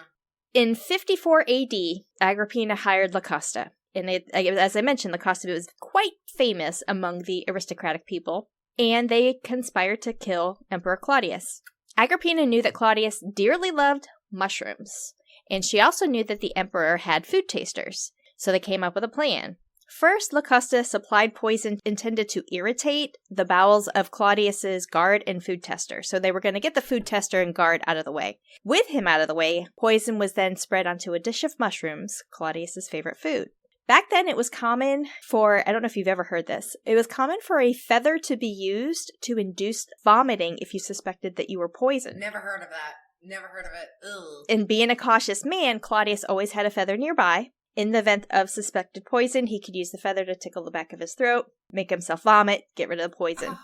In 54 AD, Agrippina hired Locusta. And as I mentioned, Locusta was quite famous among the aristocratic people, and they conspired to kill Emperor Claudius. Agrippina knew that Claudius dearly loved mushrooms, and she also knew that the emperor had food tasters, so they came up with a plan. First, Locusta supplied poison intended to irritate the bowels of Claudius's guard and food tester, so they were going to get the food tester and guard out of the way. With him out of the way, poison was then spread onto a dish of mushrooms, Claudius's favorite food. Back then, it was common for, I don't know if you've ever heard this, it was common for a feather to be used to induce vomiting if you suspected that you were poisoned. Never heard of that. Never heard of it. Ugh. And being a cautious man, Claudius always had a feather nearby. In the event of suspected poison, he could use the feather to tickle the back of his throat, make himself vomit, get rid of the poison. Oh,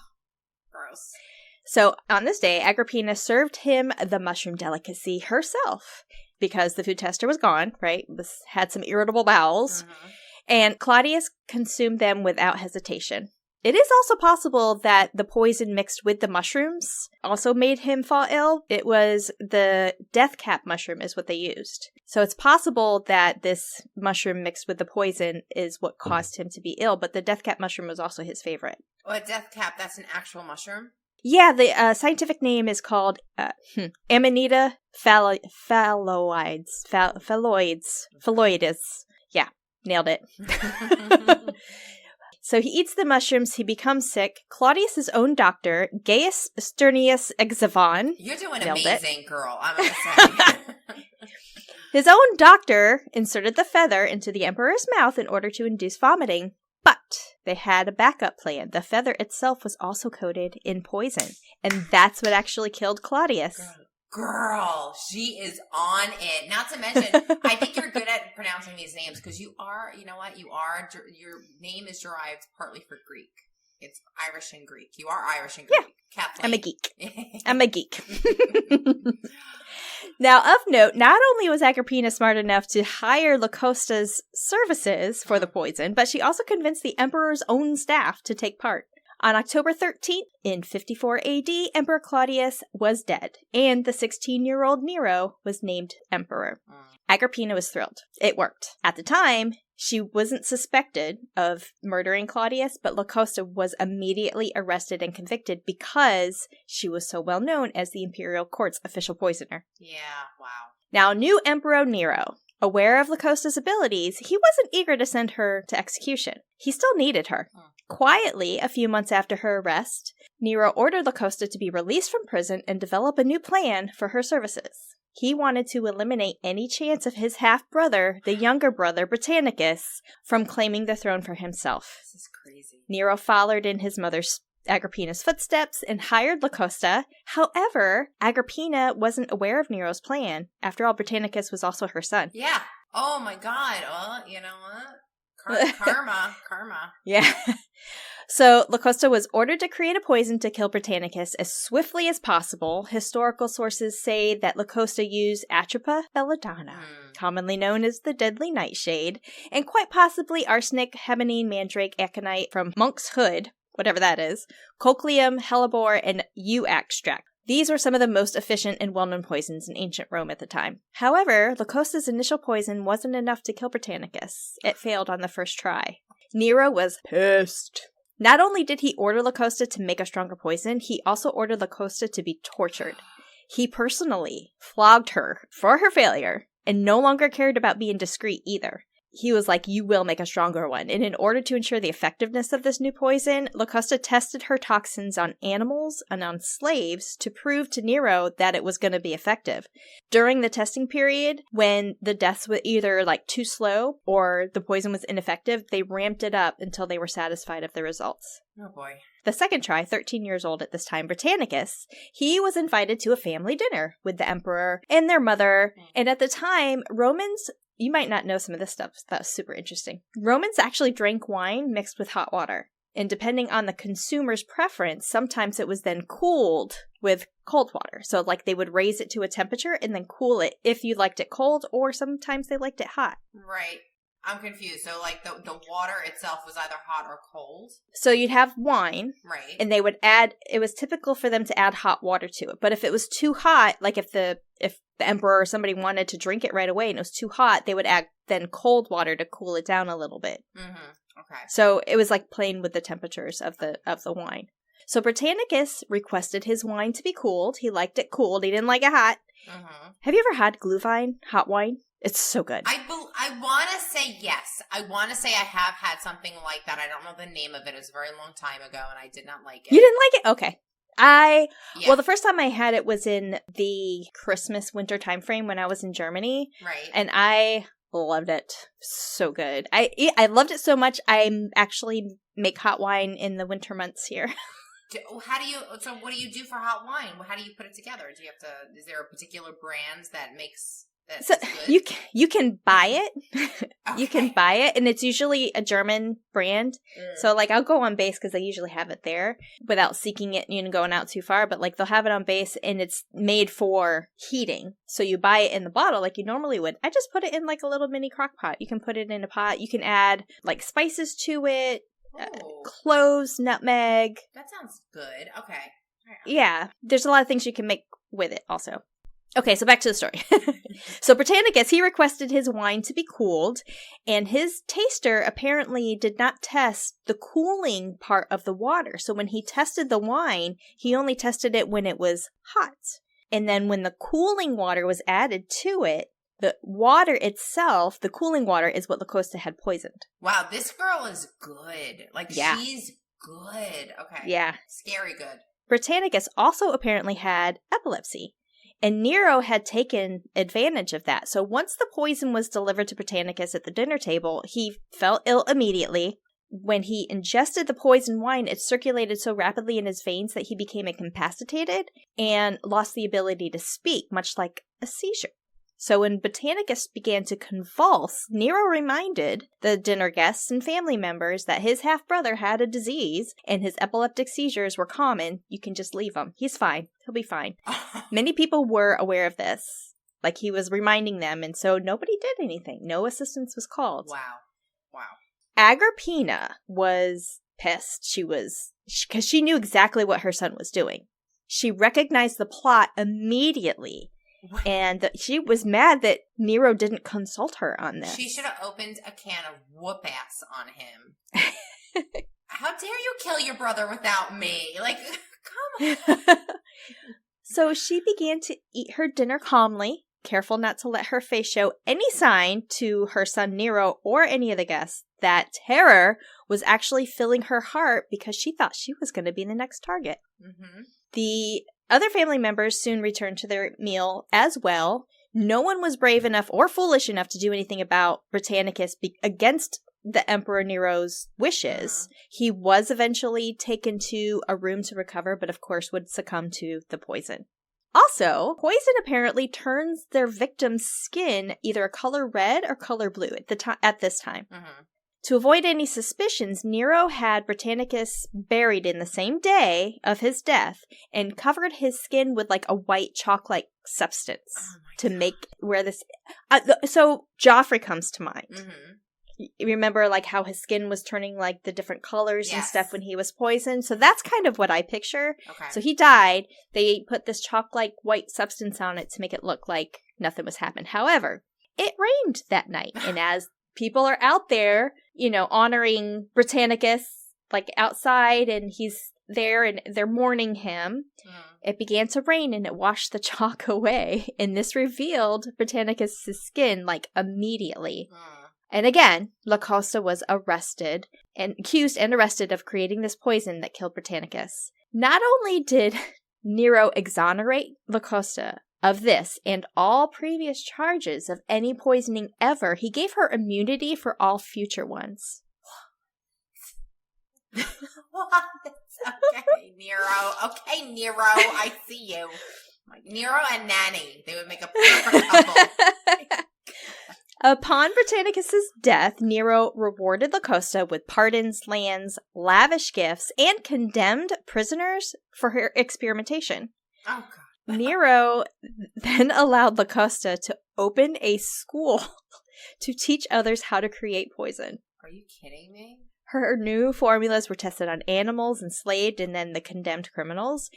gross. So on this day, Agrippina served him the mushroom delicacy herself because the food tester was gone, right? Had some irritable bowels. Mm-hmm. And Claudius consumed them without hesitation. It is also possible that the poison mixed with the mushrooms also made him fall ill. It was the death cap mushroom is what they used. So it's possible that this mushroom mixed with the poison is what caused him to be ill, but the death cap mushroom was also his favorite. Oh, a death cap, that's an actual mushroom? Yeah, the scientific name is called Amanita phalloides. Phalloides. Yeah, nailed it. So he eats the mushrooms, he becomes sick. Claudius's own doctor, Gaius Sternius Exavon. You're doing amazing, girl, I'm going to say. His own doctor inserted the feather into the emperor's mouth in order to induce vomiting. But they had a backup plan. The feather itself was also coated in poison. And that's what actually killed Claudius. Girl, she is on it. Not to mention, I think you're good at pronouncing these names because you are, you know what? You are, your name is derived partly for Greek. It's Irish and Greek. You are Irish and Greek. Yeah. Kathleen. I'm a geek. I'm a geek. Now, of note, not only was Agrippina smart enough to hire Locusta's services for the poison, but she also convinced the emperor's own staff to take part. On October 13th, in 54 AD, Emperor Claudius was dead, and the 16-year-old Nero was named emperor. Agrippina was thrilled. It worked. At the time, she wasn't suspected of murdering Claudius, but Locusta was immediately arrested and convicted because she was so well known as the imperial court's official poisoner. Yeah, wow. Now, new Emperor Nero, aware of Locusta's abilities, he wasn't eager to send her to execution. He still needed her. Quietly, a few months after her arrest, Nero ordered Locusta to be released from prison and develop a new plan for her services. He wanted to eliminate any chance of his half-brother, the younger brother, Britannicus, from claiming the throne for himself. This is crazy. Nero followed in his mother Agrippina's footsteps and hired Locusta. However, Agrippina wasn't aware of Nero's plan. After all, Britannicus was also her son. Yeah. Oh my God. Well, you know what? Karma. Yeah. So Locusta was ordered to create a poison to kill Britannicus as swiftly as possible. Historical sources say that Locusta used Atropa belladonna, commonly known as the deadly nightshade, and quite possibly arsenic, hebanine, mandrake, aconite from monk's hood, whatever that is, cochleum, hellebore, and yew extract. These were some of the most efficient and well-known poisons in ancient Rome at the time. However, Locusta's initial poison wasn't enough to kill Britannicus. It failed on the first try. Nero was pissed. Not only did he order Locusta to make a stronger poison, he also ordered Locusta to be tortured. He personally flogged her for her failure and no longer cared about being discreet either. He was like, you will make a stronger one. And in order to ensure the effectiveness of this new poison, Locusta tested her toxins on animals and on slaves to prove to Nero that it was going to be effective. During the testing period, when the deaths were either like too slow or the poison was ineffective, they ramped it up until they were satisfied of the results. Oh boy. The second try, 13 years old at this time, Britannicus, he was invited to a family dinner with the emperor and their mother. And at the time, Romans... You might not know some of this stuff. That's super interesting. Romans actually drank wine mixed with hot water. And depending on the consumer's preference, sometimes it was then cooled with cold water. So like they would raise it to a temperature and then cool it if you liked it cold, or sometimes they liked it hot. Right. I'm confused. So like the water itself was either hot or cold? So you'd have wine. Right. And they would add, it was typical for them to add hot water to it. But if it was too hot, like if the emperor or somebody wanted to drink it right away and it was too hot, they would add then cold water to cool it down a little bit. Mm-hmm. Okay. So it was like playing with the temperatures of the wine. So Britannicus requested his wine to be cooled. He liked it cooled. He didn't like it hot. Mm-hmm. Have you ever had Glühwein, hot wine? It's so good. I want to say yes. I want to say I have had something like that. I don't know the name of it. It was a very long time ago, and I did not like it. You didn't like it? Okay. Well, the first time I had it was in the Christmas winter time frame when I was in Germany. Right. And I loved it. So good. I loved it so much, I actually make hot wine in the winter months here. So what do you do for hot wine? How do you put it together? Is there a particular brand that makes that? So good? you can buy it. Okay. You can buy it, and it's usually a German brand. So like I'll go on base because I usually have it there without seeking it and going out too far. But like they'll have it on base, and it's made for heating. So you buy it in the bottle like you normally would. I just put it in like a little mini crock pot. You can put it in a pot. You can add like spices to it. Cloves, nutmeg. That sounds good. Okay. Yeah, there's a lot of things you can make with it also. Okay, so back to the story. So Britannicus, he requested his wine to be cooled, and his taster apparently did not test the cooling part of the water. So when he tested the wine, he only tested it when it was hot. And then when the cooling water was added to it, the water itself, the cooling water, is what Locusta had poisoned. Wow, this girl is good. She's good. Okay. Yeah. Scary good. Britannicus also apparently had epilepsy, and Nero had taken advantage of that. So once the poison was delivered to Britannicus at the dinner table, he felt ill immediately. When he ingested the poisoned wine, it circulated so rapidly in his veins that he became incapacitated and lost the ability to speak, much like a seizure. So when Britannicus began to convulse, Nero reminded the dinner guests and family members that his half-brother had a disease and his epileptic seizures were common. You can just leave him. He's fine. He'll be fine. Many people were aware of this. Like, he was reminding them, and so nobody did anything. No assistance was called. Wow. Agrippina was pissed. Because she knew exactly what her son was doing. She recognized the plot immediately. And she was mad that Nero didn't consult her on this. She should have opened a can of whoop-ass on him. How dare you kill your brother without me? Like, come on. So she began to eat her dinner calmly, careful not to let her face show any sign to her son Nero or any of the guests that terror was actually filling her heart because she thought she was going to be the next target. Mm-hmm. The other family members soon returned to their meal as well. No one was brave enough or foolish enough to do anything about Britannicus against the Emperor Nero's wishes. He was eventually taken to a room to recover, but of course would succumb to the poison. Also, poison apparently turns their victim's skin either a color red or color blue at this time. Mm-hmm. To avoid any suspicions, Nero had Britannicus buried in the same day of his death and covered his skin with like a white chalk-like substance to make where this... so Joffrey comes to mind. Mm-hmm. You remember like how his skin was turning like the different colors and stuff when he was poisoned? So that's kind of what I picture. Okay. So he died. They put this chalk-like white substance on it to make it look like nothing was happening. However, it rained that night. And as people are out there, honoring Britannicus, like outside, and he's there and they're mourning him. It began to rain and it washed the chalk away. And this revealed Britannicus' skin, like, immediately. And again, Locusta was accused and arrested of creating this poison that killed Britannicus. Not only did Nero exonerate Locusta of this and all previous charges of any poisoning ever, he gave her immunity for all future ones. What? Okay, Nero. Okay, Nero, I see you. Nero and Nannie, they would make a perfect couple. Upon Britannicus' death, Nero rewarded Locusta with pardons, lands, lavish gifts, and condemned prisoners for her experimentation. Oh, God. Nero then allowed Locusta to open a school to teach others how to create poison. Are you kidding me? Her new formulas were tested on animals, enslaved, and then the condemned criminals.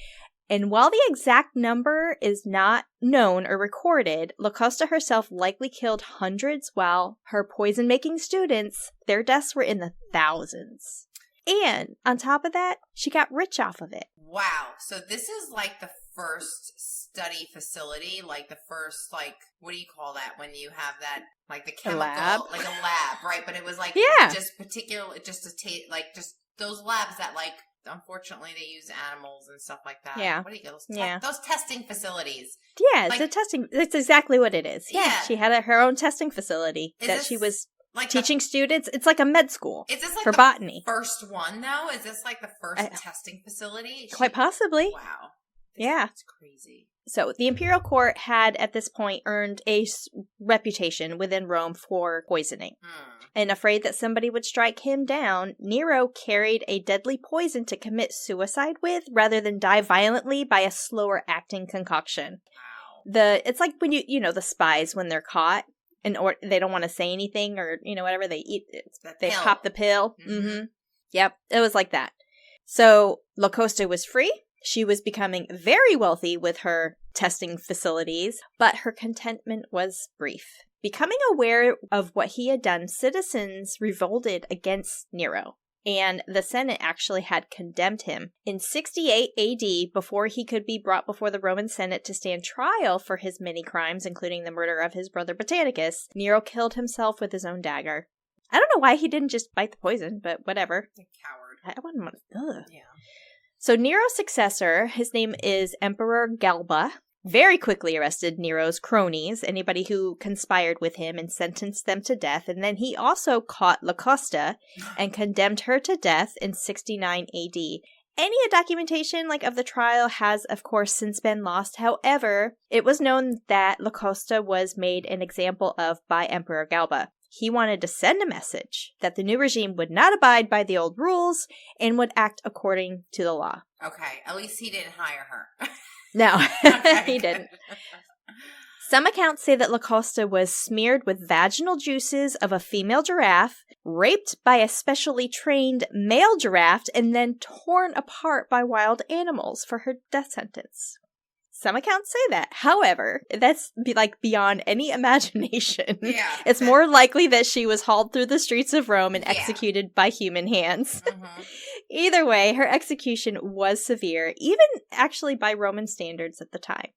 And while the exact number is not known or recorded, Locusta herself likely killed hundreds, while her poison-making students, their deaths were in the thousands. And on top of that, she got rich off of it. Wow. So this is like the first study facility, like the first, like, what do you call that when you have that, like the chemical, like a lab, right? But it was like, just particular, just to take, like, just those labs that, like, unfortunately they use animals and stuff like that. Yeah. What do you get? Those testing facilities. Yeah, like, it's a testing, that's exactly what it is. Yeah. She had her own testing facility that she was Like teaching students. It's like a med school. Is this like for the botany. first one, though? Is this like the first testing facility? Quite possibly. Wow. That's crazy. So the imperial court had at this point earned a reputation within Rome for poisoning. And afraid that somebody would strike him down, Nero carried a deadly poison to commit suicide with rather than die violently by a slower acting concoction. Wow. It's like when you the spies when they're caught and or they don't want to say anything or whatever, they eat they pop the pill. Mm-hmm. Yep, it was like that. So Locusta was free. She was becoming very wealthy with her testing facilities, but her contentment was brief. Becoming aware of what he had done, citizens revolted against Nero, and the Senate actually had condemned him. In 68 AD, before he could be brought before the Roman Senate to stand trial for his many crimes, including the murder of his brother Britannicus, Nero killed himself with his own dagger. I don't know why he didn't just bite the poison, but whatever. A coward. I wouldn't want to. Yeah. So Nero's successor, his name is Emperor Galba, very quickly arrested Nero's cronies, anybody who conspired with him, and sentenced them to death. And then he also caught Locusta and condemned her to death in 69 AD. Any documentation of the trial has, of course, since been lost. However, it was known that Locusta was made an example of by Emperor Galba. He wanted to send a message that the new regime would not abide by the old rules and would act according to the law. Okay, at least he didn't hire her. No, he didn't. Some accounts say that Locusta was smeared with vaginal juices of a female giraffe, raped by a specially trained male giraffe, and then torn apart by wild animals for her death sentence. Some accounts say that. However, that's beyond any imagination. Yeah. It's more likely that she was hauled through the streets of Rome and executed by human hands. Mm-hmm. Either way, her execution was severe, even actually by Roman standards at the time.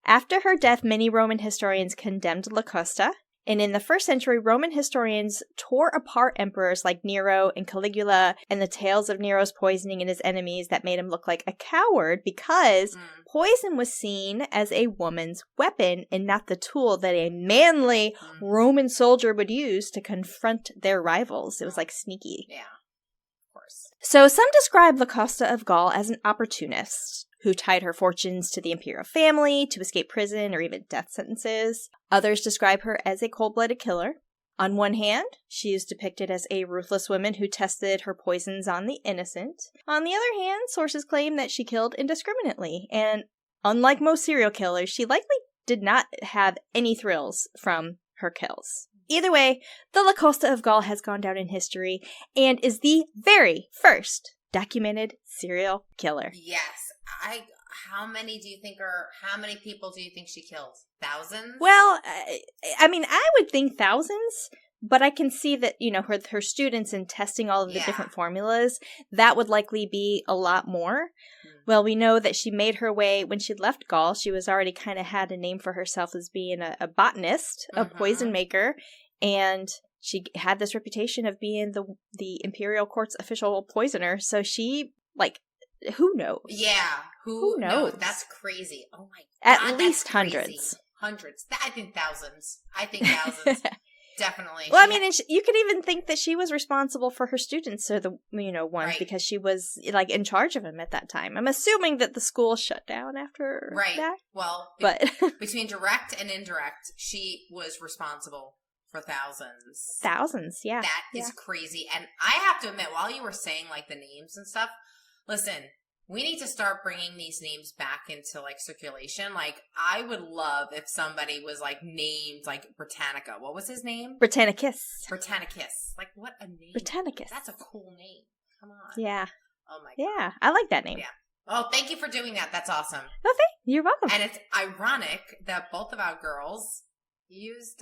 After her death, many Roman historians condemned Locusta, and in the first century, Roman historians tore apart emperors like Nero and Caligula and the tales of Nero's poisoning and his enemies that made him look like a coward because poison was seen as a woman's weapon and not the tool that a manly Roman soldier would use to confront their rivals. It was sneaky. Yeah, of course. So some describe Locusta of Gaul as an opportunist who tied her fortunes to the imperial family to escape prison or even death sentences. Others describe her as a cold-blooded killer. On one hand, she is depicted as a ruthless woman who tested her poisons on the innocent. On the other hand, sources claim that she killed indiscriminately, and unlike most serial killers, she likely did not have any thrills from her kills. Either way, the Locusta of Gaul has gone down in history and is the very first documented serial killer. Yes. How many people do you think she killed? Thousands? Well, I would think thousands, but I can see that, her students and testing all of the different formulas, that would likely be a lot more. Well, we know that she made her way, when she left Gaul, she was already kind of had a name for herself as being a botanist, a poison maker, and she had this reputation of being the imperial court's official poisoner, so she, who knows? Yeah. Who knows? That's crazy. Oh my God. At least hundreds. Hundreds. I think thousands. Definitely. Well, you could even think that she was responsible for her students or the, ones because she was in charge of them at that time. I'm assuming that the school shut down after that. Well, between direct and indirect, she was responsible for thousands. Thousands, yeah. That is crazy. And I have to admit, while you were saying the names and stuff, listen, we need to start bringing these names back into circulation. I would love if somebody was named Britannica. What was his name? Britannicus. Britannicus. What a name. Britannicus. That's a cool name. Come on. Yeah. Oh my God. Yeah, I like that name. Yeah. Oh, thank you for doing that. That's awesome. Okay, you're welcome. And it's ironic that both of our girls used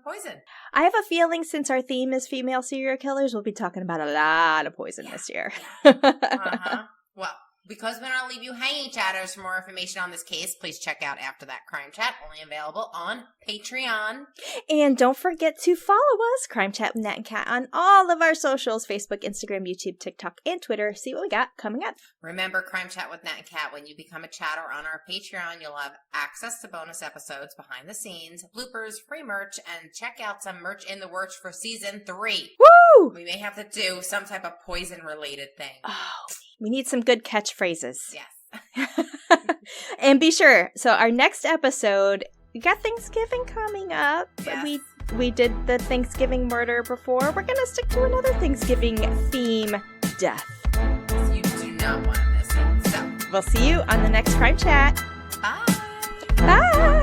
poison. I have a feeling since our theme is female serial killers, we'll be talking about a lot of poison this year. Well, because we don't want to leave you hanging, chatters, for more information on this case, please check out After That Crime Chat, only available on Patreon. And don't forget to follow us, Crime Chat with Nat and Kat, on all of our socials, Facebook, Instagram, YouTube, TikTok, and Twitter. See what we got coming up. Remember, Crime Chat with Nat and Kat, when you become a chatter on our Patreon, you'll have access to bonus episodes, behind the scenes, bloopers, free merch, and check out some merch in the works for season 3. Woo! We may have to do some type of poison-related thing. Oh, we need some good catchphrases. Yes. And be sure, so our next episode, we got Thanksgiving coming up. Yes. We did the Thanksgiving murder before. We're going to stick to another Thanksgiving theme, death. You do not want to miss it. So, We'll see you on the next Crime Chat. bye. Bye.